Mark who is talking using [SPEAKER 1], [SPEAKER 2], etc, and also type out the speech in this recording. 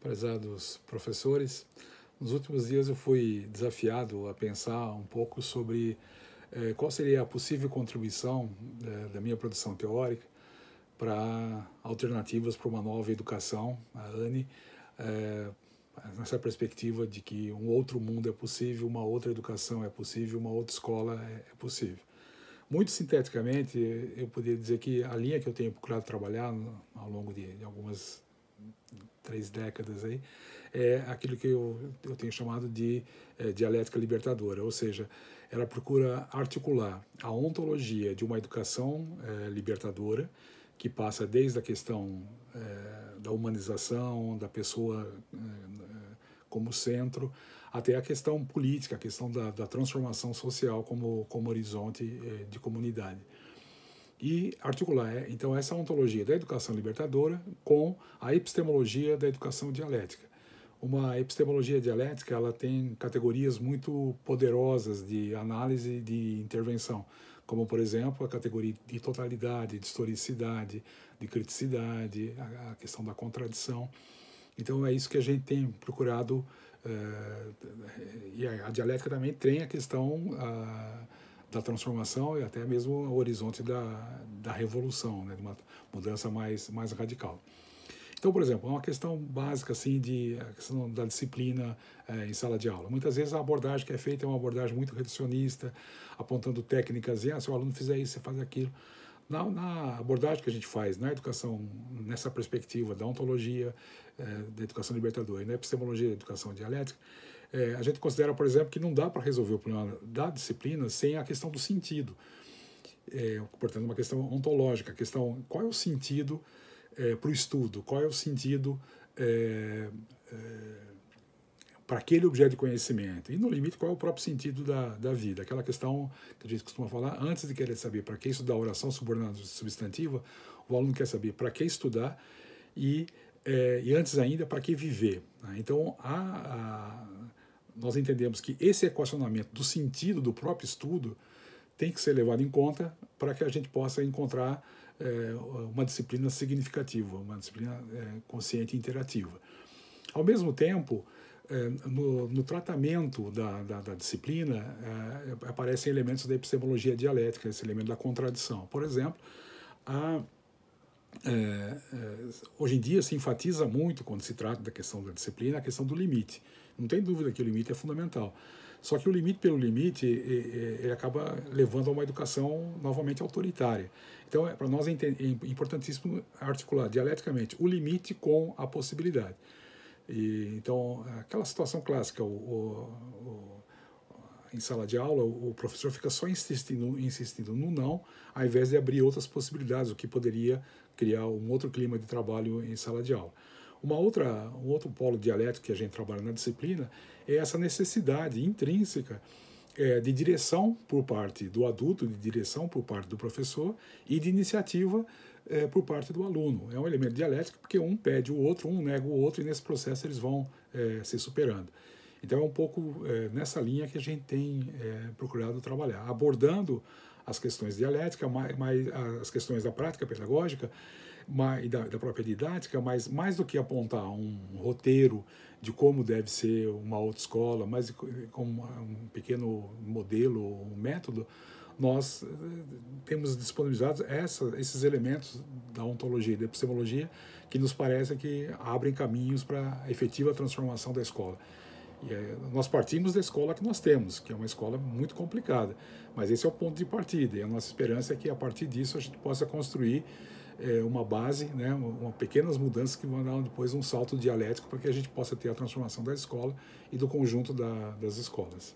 [SPEAKER 1] Prezados professores, nos últimos dias eu fui desafiado a pensar um pouco sobre qual seria a possível contribuição da minha produção teórica para alternativas para uma nova educação, a ANE, nessa perspectiva de que um outro mundo é possível, uma outra educação é possível, uma outra escola é possível. Muito sinteticamente, eu poderia dizer que a linha que eu tenho procurado trabalhar ao longo de algumas 3 décadas aí, é aquilo que eu tenho chamado de dialética libertadora, ou seja, ela procura articular a ontologia de uma educação libertadora, que passa desde a questão da humanização, da pessoa como centro, até a questão política, a questão da transformação social como horizonte de comunidade. E articular, então, essa ontologia da educação libertadora com a epistemologia da educação dialética. Uma epistemologia dialética, ela tem categorias muito poderosas de análise e de intervenção, como, por exemplo, a categoria de totalidade, de historicidade, de criticidade, a questão da contradição. Então, é isso que a gente tem procurado, e a dialética também tem a questão da transformação e até mesmo o horizonte da revolução, né, de uma mudança mais radical. Então, por exemplo, uma questão básica assim, a questão da disciplina em sala de aula. Muitas vezes a abordagem que é feita é uma abordagem muito reducionista, apontando técnicas e se o aluno fizer isso, você faz aquilo. Na abordagem que a gente faz na educação, nessa perspectiva da ontologia da educação libertadora e na epistemologia da educação dialética, a gente considera, por exemplo, que não dá para resolver o problema da disciplina sem a questão do sentido. Portanto, uma questão ontológica, a questão qual é o sentido para o estudo, qual é o sentido para aquele objeto de conhecimento, e no limite qual é o próprio sentido da vida, aquela questão que a gente costuma falar, antes de querer saber para que estudar oração subordinada substantiva, o aluno quer saber para que estudar e antes ainda para que viver. Então, nós entendemos que esse equacionamento do sentido do próprio estudo tem que ser levado em conta para que a gente possa encontrar uma disciplina significativa, uma disciplina consciente e interativa. Ao mesmo tempo, no tratamento da disciplina, aparecem elementos da epistemologia dialética, esse elemento da contradição. Por exemplo, hoje em dia se enfatiza muito, quando se trata da questão da disciplina, a questão do limite. Não tem dúvida que o limite é fundamental. Só que o limite pelo limite ele acaba levando a uma educação novamente autoritária. Então, para nós é importantíssimo articular dialeticamente o limite com a possibilidade. Então, aquela situação clássica, em sala de aula, o professor fica só insistindo no não, ao invés de abrir outras possibilidades, o que poderia criar um outro clima de trabalho em sala de aula. Um outro polo dialético que a gente trabalha na disciplina é essa necessidade intrínseca de direção por parte do adulto, de direção por parte do professor e de iniciativa por parte do aluno. É um elemento dialético porque um pede o outro, um nega o outro e nesse processo eles vão se superando. Então é um pouco nessa linha que a gente tem procurado trabalhar, abordando as questões dialéticas, as questões da prática pedagógica e da própria didática, mas mais do que apontar um roteiro de como deve ser uma autoescola, mas como um pequeno modelo, um método, nós temos disponibilizados esses elementos da ontologia e da epistemologia que nos parece que abrem caminhos para a efetiva transformação da escola. Nós partimos da escola que nós temos, que é uma escola muito complicada, mas esse é o ponto de partida, e a nossa esperança é que a partir disso a gente possa construir uma base, né, pequenas mudanças que vão dar depois um salto dialético para que a gente possa ter a transformação da escola e do conjunto das escolas.